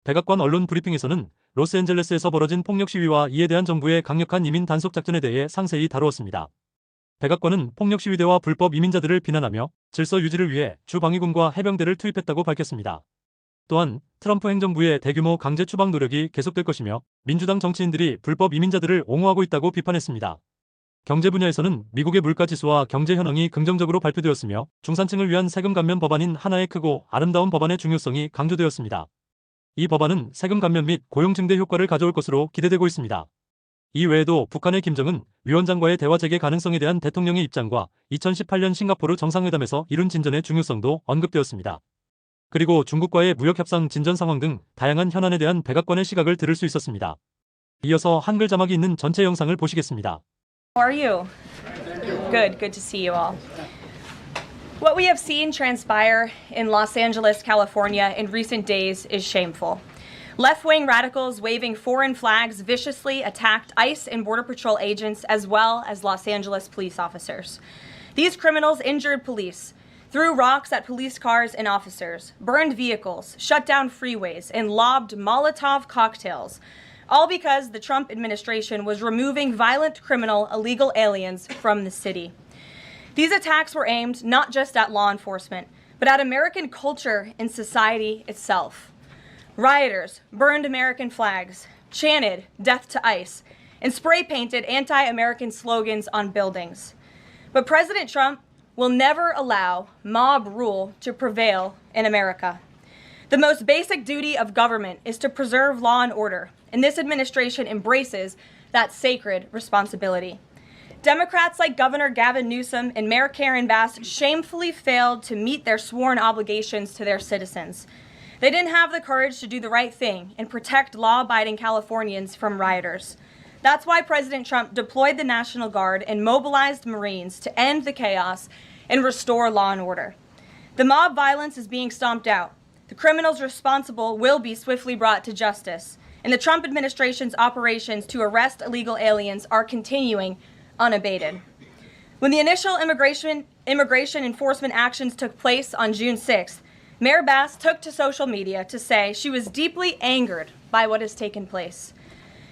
백악관 언론 브리핑에서는 로스앤젤레스에서 벌어진 폭력 시위와 이에 대한 정부의 강력한 이민 단속 작전에 대해 상세히 다루었습니다. 백악관은 폭력 시위대와 불법 이민자들을 비난하며 질서 유지를 위해 주 방위군과 해병대를 투입했다고 밝혔습니다. 또한 트럼프 행정부의 대규모 강제 추방 노력이 계속될 것이며 민주당 정치인들이 불법 이민자들을 옹호하고 있다고 비판했습니다. 경제 분야에서는 미국의 물가지수와 경제 현황이 긍정적으로 발표되었으며 중산층을 위한 세금 감면 법안인 하나의 크고 아름다운 법안의 중요성이 강조되었습니다. 이 법안은 세금 감면 및 고용 증대 효과를 가져올 것으로 기대되고 있습니다. 이 외에도 북한의 김정은 위원장과의 대화 재개 가능성에 대한 대통령의 입장과 2018년 싱가포르 정상회담에서 이룬 진전의 중요성도 언급되었습니다. 그리고 중국과의 무역협상 진전 상황 등 다양한 현안에 대한 백악관의 시각을 들을 수 있었습니다. 이어서 한글 자막이 있는 전체 영상을 보시겠습니다. How are you? Good to see you all. What we have seen transpire in Los Angeles, California in recent days is shameful. Left-wing radicals waving foreign flags viciously attacked ICE and Border Patrol agents as well as Los Angeles police officers. These criminals injured police, threw rocks at police cars and officers, burned vehicles, shut down freeways, and lobbed Molotov cocktails, all because the Trump administration was removing violent criminal illegal aliens from the city. These attacks were aimed not just at law enforcement, but at American culture and society itself. Rioters burned American flags, chanted "Death to ICE," and spray-painted anti-American slogans on buildings. But President Trump will never allow mob rule to prevail in America. The most basic duty of government is to preserve law and order, and this administration embraces that sacred responsibility. Democrats like Governor Gavin Newsom and Mayor Karen Bass shamefully failed to meet their sworn obligations to their citizens. They didn't have the courage to do the right thing and protect law-abiding Californians from rioters. That's why President Trump deployed the National Guard and mobilized Marines to end the chaos and restore law and order. The mob violence is being stomped out. The criminals responsible will be swiftly brought to justice, and the Trump administration's operations to arrest illegal aliens are continuing unabated. When the initial immigration enforcement actions took place on June 6th, Mayor Bass took to social media to say she was deeply angered by what has taken place.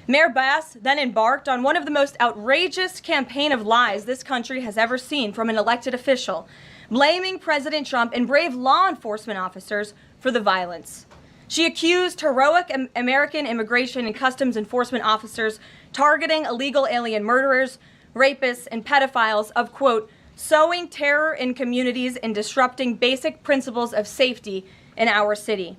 Mayor Bass then embarked on one of the most outrageous campaign of lies this country has ever seen from an elected official, blaming President Trump and brave law enforcement officers for the violence. She accused heroic American immigration and customs enforcement officers targeting illegal alien murderers, rapists, and pedophiles of, quote, sowing terror in communities and disrupting basic principles of safety in our city.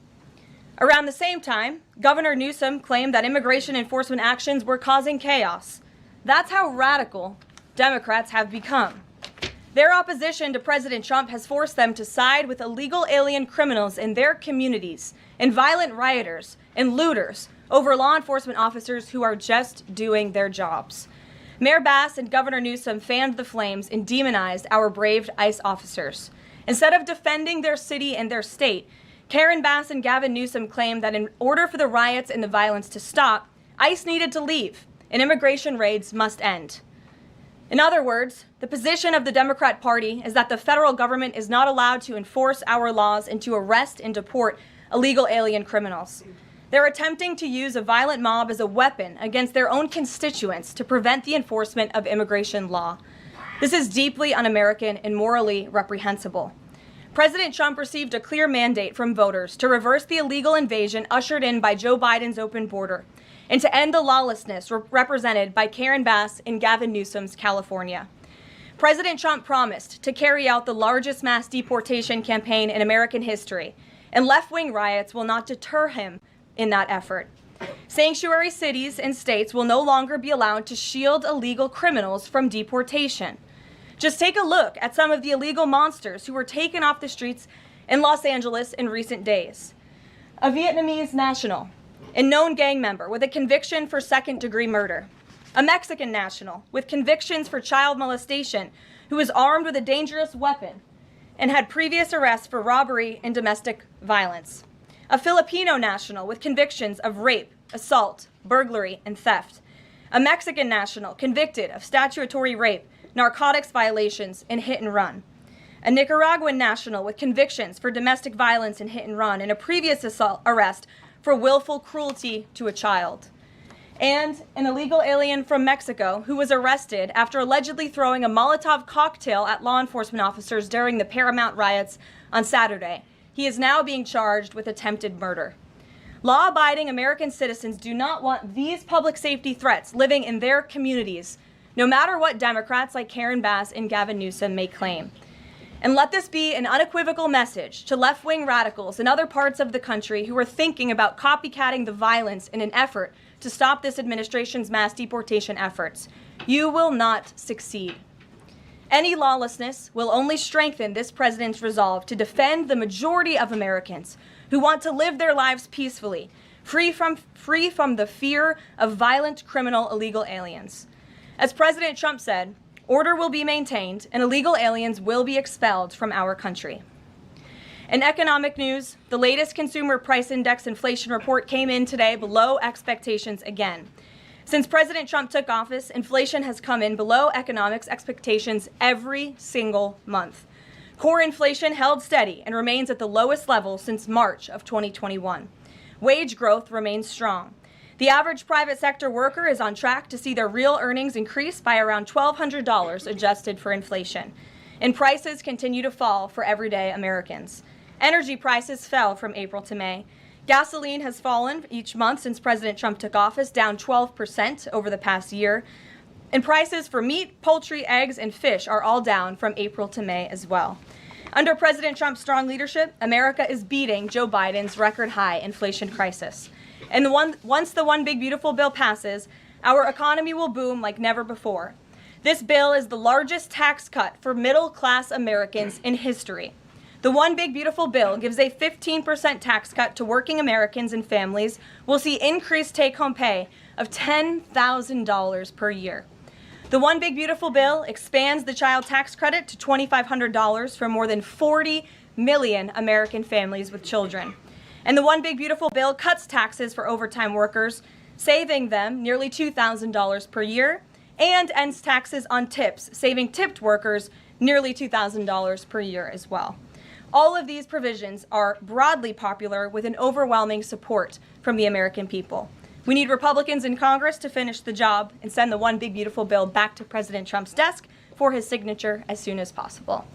Around the same time, Governor Newsom claimed that immigration enforcement actions were causing chaos. That's how radical Democrats have become. Their opposition to President Trump has forced them to side with illegal alien criminals in their communities and violent rioters and looters over law enforcement officers who are just doing their jobs. Mayor Bass and Governor Newsom fanned the flames and demonized our brave ICE officers. Instead of defending their city and their state, Karen Bass and Gavin Newsom claimed that in order for the riots and the violence to stop, ICE needed to leave and immigration raids must end. In other words, the position of the Democrat Party is that the federal government is not allowed to enforce our laws and to arrest and deport illegal alien criminals. They're attempting to use a violent mob as a weapon against their own constituents to prevent the enforcement of immigration law. This is deeply un-American and morally reprehensible. President Trump received a clear mandate from voters to reverse the illegal invasion ushered in by Joe Biden's open border and to end the lawlessness represented by Karen Bass and Gavin Newsom's California. President Trump promised to carry out the largest mass deportation campaign in American history, and left-wing riots will not deter him in that effort. Sanctuary cities and states will no longer be allowed to shield illegal criminals from deportation. Just take a look at some of the illegal monsters who were taken off the streets in Los Angeles in recent days. A Vietnamese national and known gang member with a conviction for second-degree murder. A Mexican national with convictions for child molestation who was armed with a dangerous weapon and had previous arrests for robbery and domestic violence. A Filipino national with convictions of rape, assault, burglary, and theft. A Mexican national convicted of statutory rape, narcotics violations, and hit and run. A Nicaraguan national with convictions for domestic violence and hit and run, and a previous arrest for willful cruelty to a child. And an illegal alien from Mexico who was arrested after allegedly throwing a Molotov cocktail at law enforcement officers during the Paramount riots on Saturday. He is now being charged with attempted murder. Law-abiding American citizens do not want these public safety threats living in their communities, no matter what Democrats like Karen Bass and Gavin Newsom may claim. And let this be an unequivocal message to left-wing radicals in other parts of the country who are thinking about copycatting the violence in an effort to stop this administration's mass deportation efforts. You will not succeed. Any lawlessness will only strengthen this president's resolve to defend the majority of Americans who want to live their lives peacefully, free from the fear of violent criminal illegal aliens. As President Trump said, order will be maintained and illegal aliens will be expelled from our country. In economic news, the latest Consumer Price Index inflation report came in today below expectations again. Since President Trump took office, inflation has come in below economics expectations every single month. Core inflation held steady and remains at the lowest level since March of 2021. Wage growth remains strong. The average private sector worker is on track to see their real earnings increase by around $1,200 adjusted for inflation. And prices continue to fall for everyday Americans. Energy prices fell from April to May. Gasoline has fallen each month since President Trump took office, down 12% over the past year. And prices for meat, poultry, eggs, and fish are all down from April to May as well. Under President Trump's strong leadership, America is beating Joe Biden's record-high inflation crisis. And once the One Big Beautiful Bill passes, our economy will boom like never before. This bill is the largest tax cut for middle-class Americans in history. The One Big Beautiful Bill gives a 15% tax cut to working Americans and families will see increased take-home pay of $10,000 per year. The One Big Beautiful Bill expands the child tax credit to $2,500 for more than 40 million American families with children. And the One Big Beautiful Bill cuts taxes for overtime workers, saving them nearly $2,000 per year, and ends taxes on tips, saving tipped workers nearly $2,000 per year as well. All of these provisions are broadly popular with an overwhelming support from the American people. We need Republicans in Congress to finish the job and send the One Big Beautiful Bill back to President Trump's desk for his signature as soon as possible.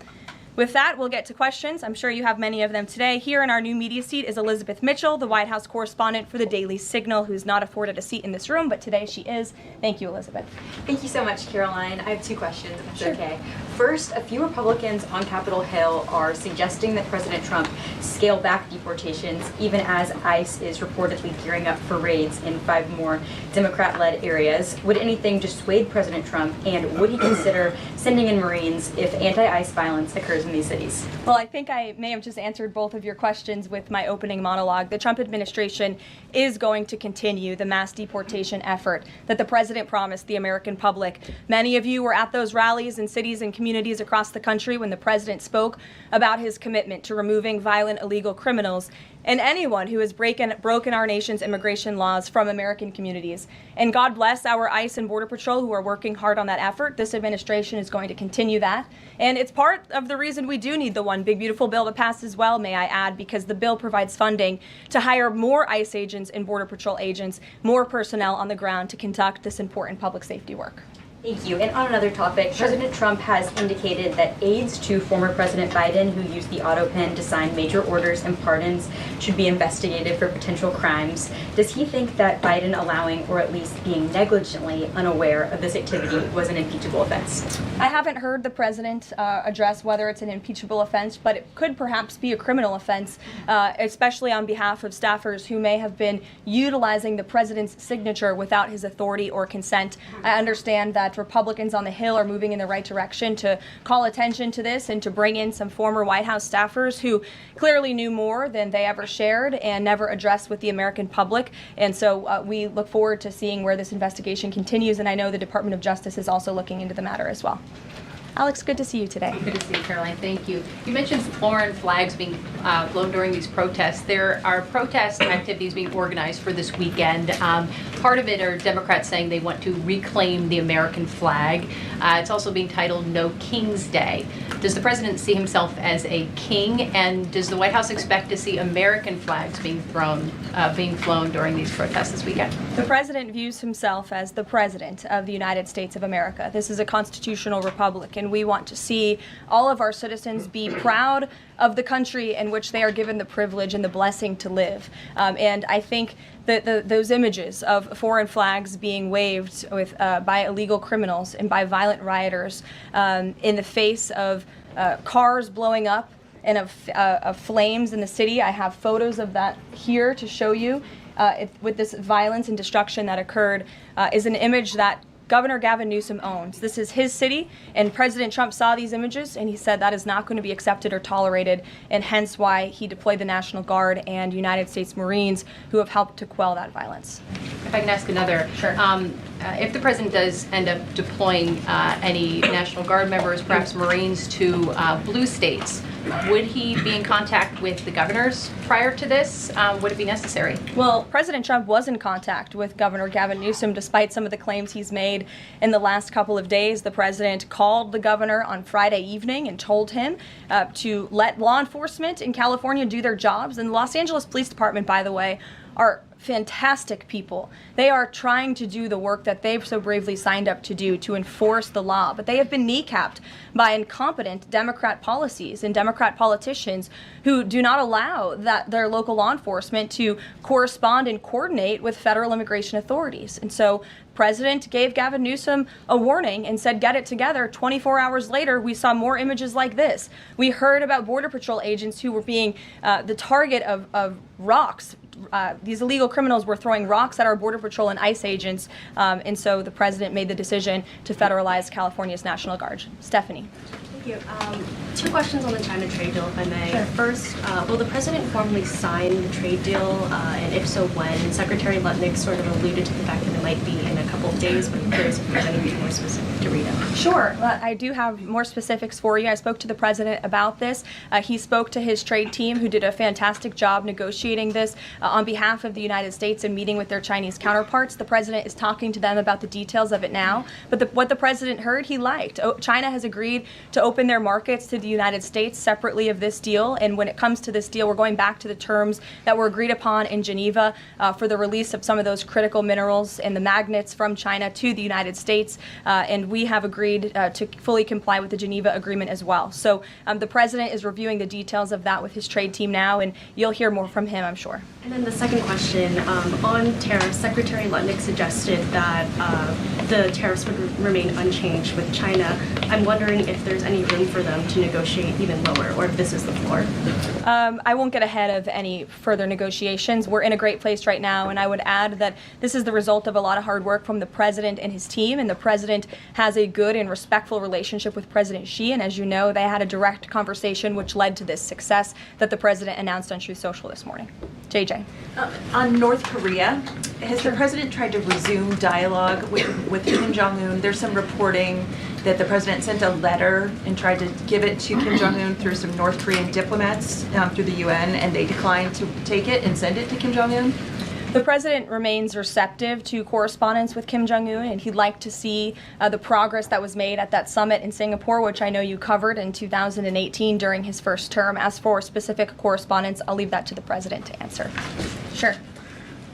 With that, we'll get to questions. I'm sure you have many of them today. Here in our new media seat is Elizabeth Mitchell, the White House correspondent for the Daily Signal, who's not afforded a seat in this room, but today she is. Thank you, Elizabeth. Thank you so much, Caroline. I have two questions, if that's Sure. okay. First, a few Republicans on Capitol Hill are suggesting that President Trump scale back deportations, even as ICE is reportedly gearing up for raids in 5 more Democrat-led areas. Would anything dissuade President Trump, and would he consider sending in Marines if anti-ICE violence occurs in these cities? Well, I think I may have just answered both of your questions with my opening monologue. The Trump administration is going to continue the mass deportation effort that the president promised the American public. Many of you were at those rallies in cities and communities across the country when the president spoke about his commitment to removing violent illegal criminals and anyone who has broken our nation's immigration laws from American communities. And God bless our ICE and Border Patrol who are working hard on that effort. This administration is going to continue that. And it's part of the reason we do need the One Big Beautiful Bill to pass as well, may I add, because the bill provides funding to hire more ICE agents and Border Patrol agents, more personnel on the ground to conduct this important public safety work. Thank you. And on another topic, President Trump has indicated that aides to former President Biden who used the auto pen to sign major orders and pardons should be investigated for potential crimes. Does he think that Biden allowing, or at least being negligently unaware of this activity, was an impeachable offense? I haven't heard the president address whether it's an impeachable offense, but it could perhaps be a criminal offense, especially on behalf of staffers who may have been utilizing the president's signature without his authority or consent. I understand that Republicans on the Hill are moving in the right direction to call attention to this and to bring in some former White House staffers who clearly knew more than they ever shared and never addressed with the American public. And so we look forward to seeing where this investigation continues, and I know the Department of Justice is also looking into the matter as well. Alex, good to see you today. Good to see you, Caroline. Thank you. You mentioned foreign flags being flown during these protests. There are protest activities being organized for this weekend. Part of it are Democrats saying they want to reclaim the American flag. It's also being titled No King's Day. Does the president see himself as a king, and does the White House expect to see American flags being flown during these protests this weekend? The president views himself as the president of the United States of America. This is a constitutional republic, and we want to see all of our citizens be proud of the country in which they are given the privilege and the blessing to live. And I think that those images of foreign flags being waved with, by illegal criminals and by violent rioters in the face of cars blowing up and of flames in the city. I have photos of that here to show you. With this violence and destruction that occurred is an image that Governor Gavin Newsom owns. This is his city, and President Trump saw these images, and he said that is not going to be accepted or tolerated, and hence why he deployed the National Guard and United States Marines who have helped to quell that violence. If I can ask another. Sure. If the president does end up deploying any National Guard members, perhaps Marines, to blue states, would he be in contact with the governors prior to this? Would it be necessary? Well, President Trump was in contact with Governor Gavin Newsom despite some of the claims he's made in the last couple of days. The president called the governor on Friday evening and told him to let law enforcement in California do their jobs. And the Los Angeles Police Department, by the way, are fantastic people. They are trying to do the work that they've so bravely signed up to do to enforce the law, but they have been kneecapped by incompetent Democrat policies and Democrat politicians who do not allow their local law enforcement to correspond and coordinate with federal immigration authorities. And so President gave Gavin Newsom a warning and said, get it together. 24 hours later, we saw more images like this. We heard about Border Patrol agents who were being the target of rocks. These illegal criminals were throwing rocks at our Border Patrol and ICE agents, and so the president made the decision to federalize California's National Guard. Stephanie. Thank you. Two questions on the China trade deal, if I may. Sure. First, will the president formally sign the trade deal, and if so, when? Secretary Lutnick sort of alluded to the fact that it might be in a couple of days, but I'm curious if there's anything more specific to read out. Sure. I do have more specifics for you. I spoke to the president about this. He spoke to his trade team, who did a fantastic job negotiating this on behalf of the United States and meeting with their Chinese counterparts. The president is talking to them about the details of it now. But what the president heard, he liked. China has agreed to open their markets to the United States separately of this deal. And when it comes to this deal, we're going back to the terms that were agreed upon in Geneva for the release of some of those critical minerals and the magnets from China to the United States. And we have agreed to fully comply with the Geneva Agreement as well. So the president is reviewing the details of that with his trade team now, and you'll hear more from him, I'm sure. And then the second question, on tariffs, Secretary Lutnick suggested that the tariffs would remain unchanged with China. I'm wondering if there's any room for them to negotiate even lower, or if this is the floor. I won't get ahead of any further negotiations. We're in a great place right now, and I would add that this is the result of a lot of hard work from the president and his team, and the president has a good and respectful relationship with President Xi, and as you know, they had a direct conversation which led to this success that the president announced on Truth Social this morning. JJ. On North Korea, has the president tried to resume dialogue with Kim Jong-un? There's some reporting that the president sent a letter and tried to give it to Kim Jong-un through some North Korean diplomats through the UN, and they declined to take it and send it to Kim Jong-un? The president remains receptive to correspondence with Kim Jong-un, and he'd like to see the progress that was made at that summit in Singapore, which I know you covered in 2018 during his first term. As for specific correspondence, I'll leave that to the president to answer. Sure.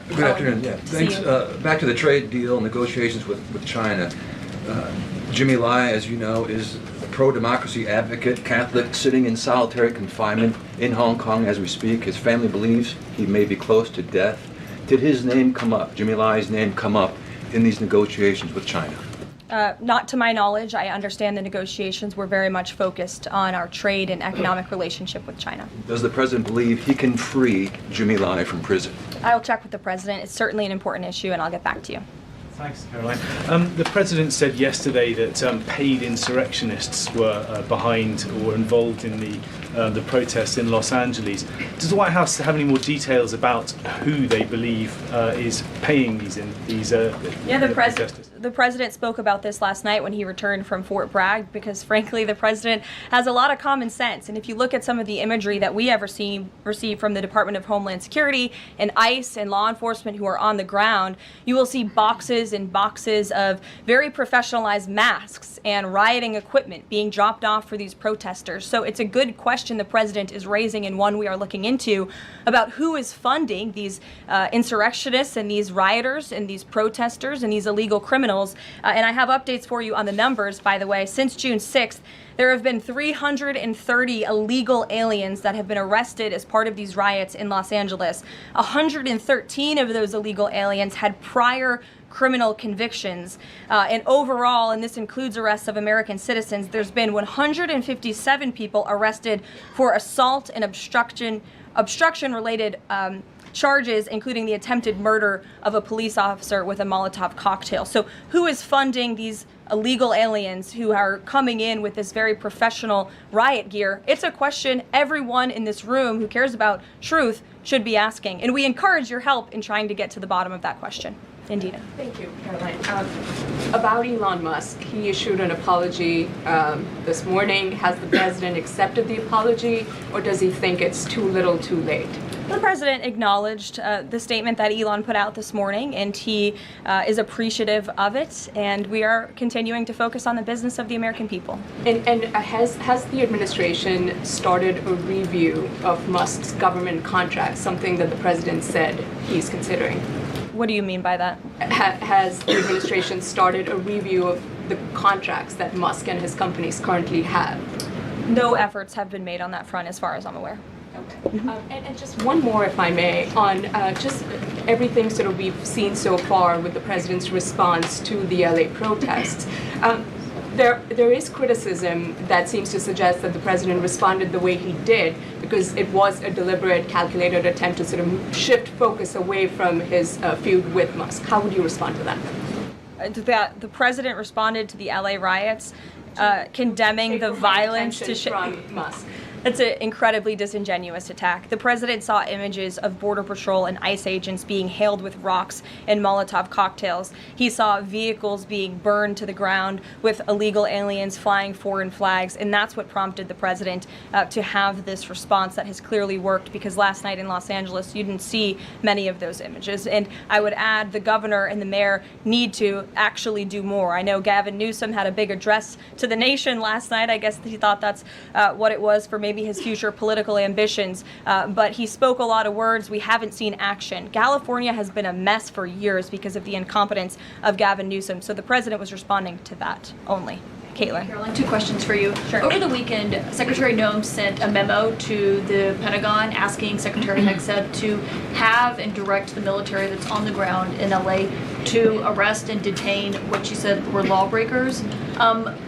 Good afternoon. Yeah, thanks. Back to the trade deal negotiations with China. Jimmy Lai, as you know, is a pro-democracy advocate, Catholic, sitting in solitary confinement in Hong Kong as we speak. His family believes he may be close to death. Did his name come up, Jimmy Lai's name come up in these negotiations with China? Not to my knowledge. I understand the negotiations were very much focused on our trade and economic relationship with China. Does the president believe he can free Jimmy Lai from prison? I'll check with the president. It's certainly an important issue, and I'll get back to you. Thanks, Caroline. The president said yesterday that paid insurrectionists were behind or were involved in the the protests in Los Angeles. Does the White House have any more details about who they believe is paying these protesters? The president spoke about this last night when he returned from Fort Bragg, because frankly the president has a lot of common sense. And if you look at some of the imagery that we have received from the Department of Homeland Security and ICE and law enforcement who are on the ground, you will see boxes and boxes of very professionalized masks and rioting equipment being dropped off for these protesters. So it's a good question the president is raising, and one we are looking into, about who is funding these insurrectionists and these rioters and these protesters and these illegal criminals. And I have updates for you on the numbers, by the way. Since June 6th, there have been 330 illegal aliens that have been arrested as part of these riots in Los Angeles. 113 of those illegal aliens had prior criminal convictions. And overall, and this includes arrests of American citizens, there's been 157 people arrested for assault and obstruction-related charges, including the attempted murder of a police officer with a Molotov cocktail. So who is funding these illegal aliens who are coming in with this very professional riot gear? It's a question everyone in this room who cares about truth should be asking. And we encourage your help in trying to get to the bottom of that question. Indina. Thank you, Caroline. About Elon Musk, he issued an apology this morning. Has the president accepted the apology, or does he think it's too little too late? The president acknowledged the statement that Elon put out this morning, and he is appreciative of it, and we are continuing to focus on the business of the American people. And has the administration started a review of Musk's government contracts, something that the president said he's considering? What do you mean by that? Has the administration started a review of the contracts that Musk and his companies currently have? No efforts have been made on that front as far as I'm aware. Okay. And just one more, if I may, on just everything sort of we've seen so far with the president's response to the LA protests. There is criticism that seems to suggest that the president responded the way he did because it was a deliberate, calculated attempt to sort of shift focus away from his feud with Musk. How would you respond to that? The president responded to the LA riots, condemning the violence from Musk. It's an incredibly disingenuous attack. The president saw images of Border Patrol and ICE agents being hailed with rocks and Molotov cocktails. He saw vehicles being burned to the ground with illegal aliens flying foreign flags, and that's what prompted the president to have this response that has clearly worked, because last night in Los Angeles you didn't see many of those images. And I would add the governor and the mayor need to actually do more. I know Gavin Newsom had a big address to the nation last night. I guess he thought that's what it was for maybe his future political ambitions, but he spoke a lot of words. We haven't seen action. California has been a mess for years because of the incompetence of Gavin Newsom, so the president was responding to that only. Caitlin. Caroline, two questions for you. Sure. Over the weekend, Secretary Noem sent a memo to the Pentagon asking Secretary Hegseth to have and direct the military that's on the ground in LA to arrest and detain what she said were lawbreakers.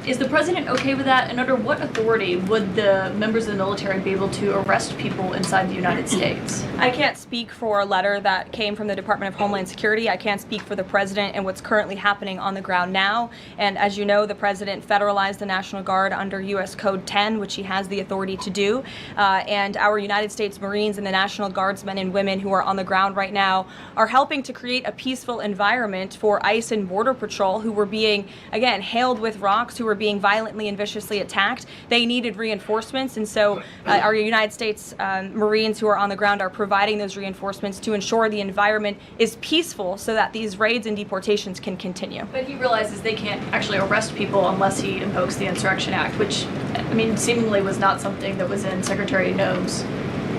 Is the president okay with that? And under what authority would the members of the military be able to arrest people inside the United States? I can't speak for a letter that came from the Department of Homeland Security. I can't speak for the president and what's currently happening on the ground now. And as you know, the president federalized the National Guard under U.S. Code 10, which he has the authority to do. And our United States Marines and the National Guardsmen and women who are on the ground right now are helping to create a peaceful environment for ICE and Border Patrol, who were being, again, hailed with rocks, who were being violently and viciously attacked. They needed reinforcements, and so our United States Marines who are on the ground are providing those reinforcements to ensure the environment is peaceful so that these raids and deportations can continue. But he realizes they can't actually arrest people unless he invokes the Insurrection Act, which, I mean, seemingly was not something that was in Secretary Noem's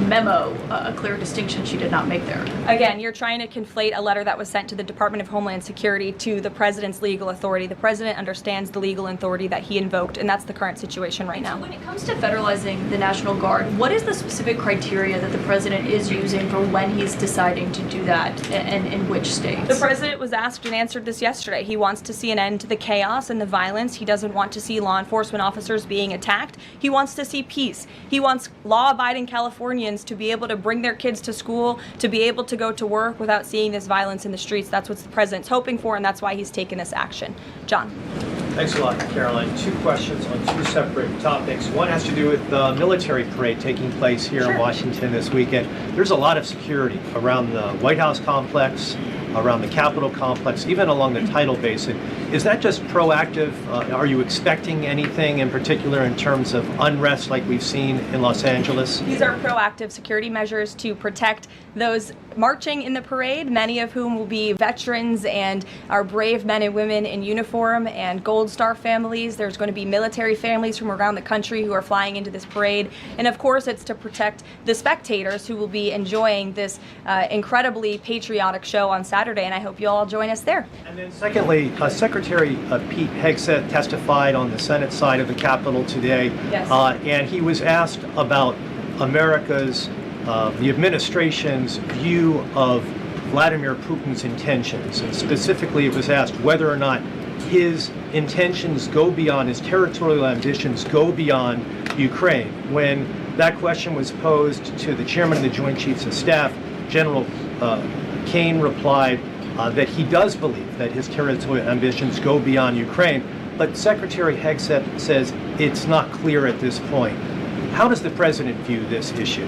memo, a clear distinction she did not make there. Again, you're trying to conflate a letter that was sent to the Department of Homeland Security to the president's legal authority. The president understands the legal authority that he invoked, and that's the current situation right now. When it comes to federalizing the National Guard, what is the specific criteria that the president is using for when he's deciding to do that, and in which states? The president was asked and answered this yesterday. He wants to see an end to the chaos and the violence. He doesn't want to see law enforcement officers being attacked. He wants to see peace. He wants law-abiding Californians to be able to bring their kids to school, to be able to go to work without seeing this violence in the streets. That's what the president's hoping for, and that's why he's taken this action. John. Thanks a lot, Caroline. Two questions on two separate topics. One has to do with the military parade taking place here in Washington this weekend. There's a lot of security around the White House complex, around the Capitol complex, even along the tidal basin. Is that just proactive? Are you expecting anything in particular in terms of unrest like we've seen in Los Angeles? These are proactive security measures to protect those marching in the parade, many of whom will be veterans and our brave men and women in uniform and Gold Star families. There's going to be military families from around the country who are flying into this parade. And of course, it's to protect the spectators who will be enjoying this incredibly patriotic show on Saturday. And I hope you all join us there. And then secondly, Secretary Pete Hegseth testified on the Senate side of the Capitol today. Yes. And he was asked about America's the administration's view of Vladimir Putin's intentions. And specifically, it was asked whether or not his intentions go beyond, his territorial ambitions go beyond Ukraine. When that question was posed to the chairman of the Joint Chiefs of Staff, General Kane replied that he does believe that his territorial ambitions go beyond Ukraine. But Secretary Hegseth says it's not clear at this point. How does the president view this issue?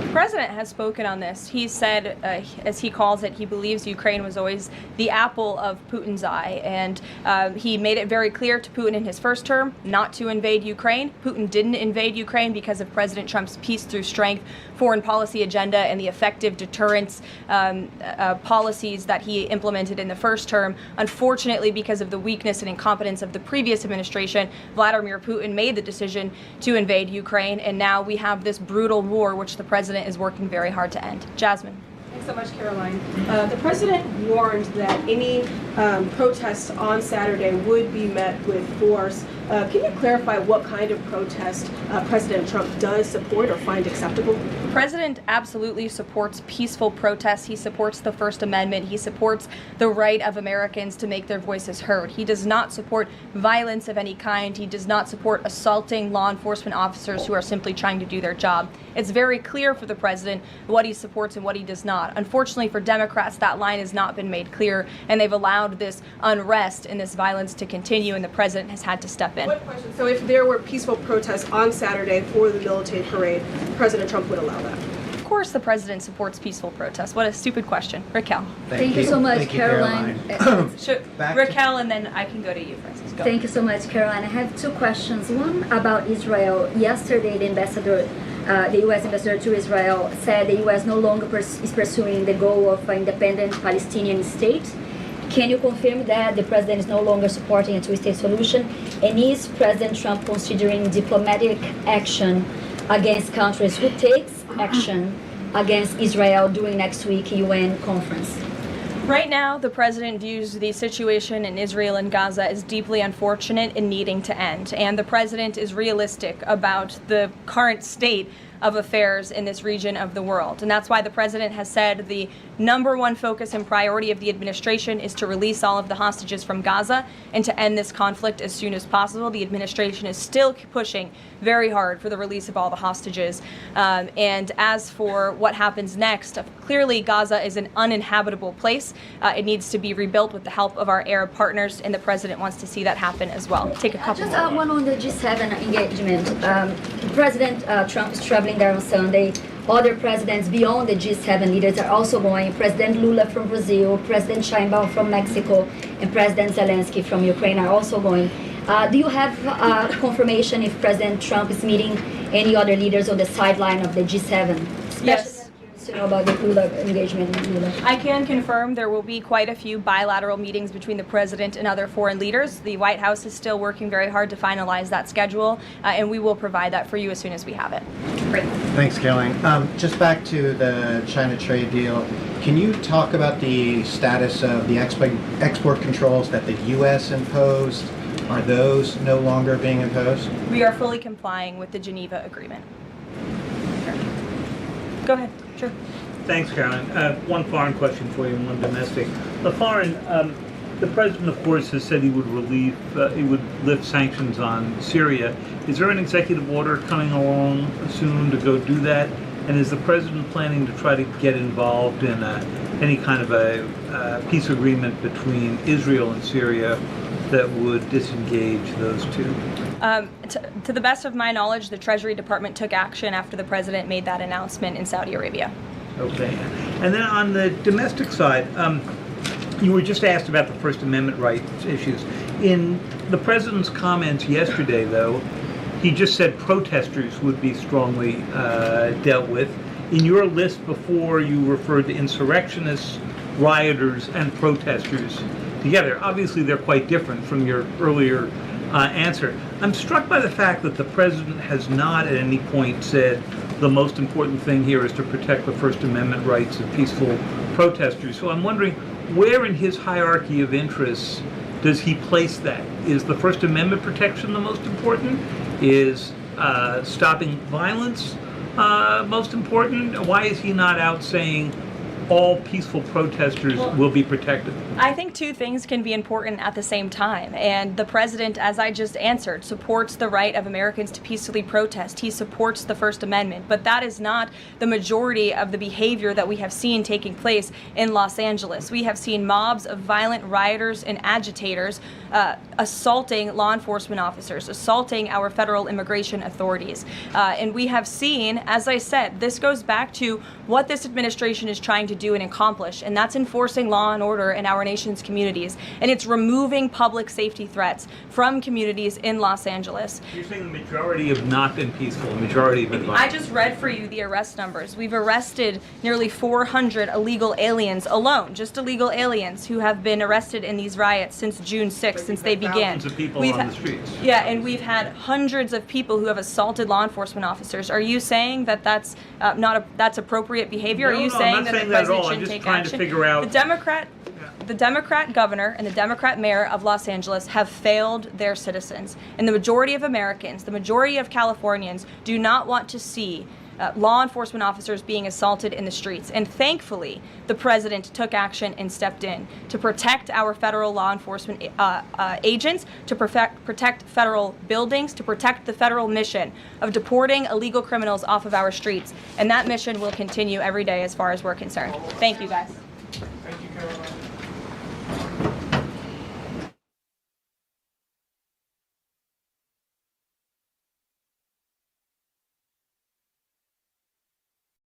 The president has spoken on this. He said, as he calls it, he believes Ukraine was always the apple of Putin's eye. And he made it very clear to Putin in his first term not to invade Ukraine. Putin didn't invade Ukraine because of President Trump's peace through strength foreign policy agenda and the effective deterrence policies that he implemented in the first term. Unfortunately, because of the weakness and incompetence of the previous administration, Vladimir Putin made the decision to invade Ukraine. And now we have this brutal war, which the president is working very hard to end. Jasmine. Thanks so much, Caroline. The president warned that any protests on Saturday would be met with force. Can you clarify what kind of protest President Trump does support or find acceptable? The president absolutely supports peaceful protests. He supports the First Amendment. He supports the right of Americans to make their voices heard. He does not support violence of any kind. He does not support assaulting law enforcement officers who are simply trying to do their job. It's very clear for the president what he supports and what he does not. Unfortunately for Democrats, that line has not been made clear, and they've allowed this unrest and this violence to continue, and the president has had to step in. One question. So if there were peaceful protests on Saturday for the military parade, President Trump would allow that? Of course the president supports peaceful protests. What a stupid question. Raquel. Thank you so much, Caroline. Raquel, and then I can go to you, Francis. Go. Thank you so much, Caroline. I have two questions. One about Israel. Yesterday, the U.S. ambassador to Israel said the U.S. no longer is pursuing the goal of an independent Palestinian state. Can you confirm that the president is no longer supporting a two-state solution? And is President Trump considering diplomatic action against countries who takes action against Israel during next week's UN conference? Right now, the president views the situation in Israel and Gaza as deeply unfortunate and needing to end. And the president is realistic about the current state of affairs in this region of the world. And that's why the president has said the number one focus and priority of the administration is to release all of the hostages from Gaza and to end this conflict as soon as possible. The administration is still pushing very hard for the release of all the hostages. And as for what happens next, clearly Gaza is an uninhabitable place. It needs to be rebuilt with the help of our Arab partners, and the president wants to see that happen as well. Take a couple Just one on the G7 engagement. President Trump is traveling there on Sunday. Other presidents beyond the G7 leaders are also going. President Lula from Brazil, President Sheinbaum from Mexico, and President Zelensky from Ukraine are also going. Do you have confirmation if President Trump is meeting any other leaders on the sideline of the G7? Yes. To know about the Lula engagement. I can confirm there will be quite a few bilateral meetings between the president and other foreign leaders. The White House is still working very hard to finalize that schedule, and we will provide that for you as soon as we have it. Great. Thanks, Caroline. Just back to the China trade deal, can you talk about the status of the export controls that the U.S. imposed? Are those no longer being imposed? We are fully complying with the Geneva Agreement. Sure. Go ahead. Sure. Thanks, Caroline. One foreign question for you and one domestic. The foreign, the president, of course, has said he would lift sanctions on Syria. Is there an executive order coming along soon to go do that? And is the president planning to try to get involved in any kind of a peace agreement between Israel and Syria, that would disengage those two? To the best of my knowledge, the Treasury Department took action after the president made that announcement in Saudi Arabia. Okay. And then on the domestic side, you were just asked about the First Amendment rights issues. In the president's comments yesterday, though, he just said protesters would be strongly dealt with. In your list before, you referred to insurrectionists, rioters, and protesters together. Obviously, they're quite different from your earlier answer. I'm struck by the fact that the president has not at any point said the most important thing here is to protect the First Amendment rights of peaceful protesters. So I'm wondering, where in his hierarchy of interests does he place that? Is the First Amendment protection the most important? Is stopping violence most important? Why is he not out saying all peaceful protesters will be protected? I think two things can be important at the same time. And the president, as I just answered, supports the right of Americans to peacefully protest. He supports the First Amendment. But that is not the majority of the behavior that we have seen taking place in Los Angeles. We have seen mobs of violent rioters and agitators assaulting law enforcement officers, assaulting our federal immigration authorities. And we have seen, as I said, this goes back to what this administration is trying to do and accomplish, and that's enforcing law and order in our nation's communities, and it's removing public safety threats from communities in Los Angeles. You're saying the majority have not been peaceful, the majority have been violent. I just read for you the arrest numbers. We've arrested nearly 400 illegal aliens alone, just illegal aliens who have been arrested in these riots since June 6th, since they began. Thousands of people on the streets. Yeah, and we've had hundreds of people who have assaulted law enforcement officers. Are you saying that that's that's appropriate behavior? No, Are you no, saying I'm not that saying the that at president all. I'm shouldn't just take trying to action? figure out. The Democrat governor and the Democrat mayor of Los Angeles have failed their citizens. And the majority of Americans, the majority of Californians do not want to see law enforcement officers being assaulted in the streets. And thankfully, the president took action and stepped in to protect our federal law enforcement agents, to protect federal buildings, to protect the federal mission of deporting illegal criminals off of our streets. And that mission will continue every day as far as we're concerned. Thank you, guys. Thank you, Caroline.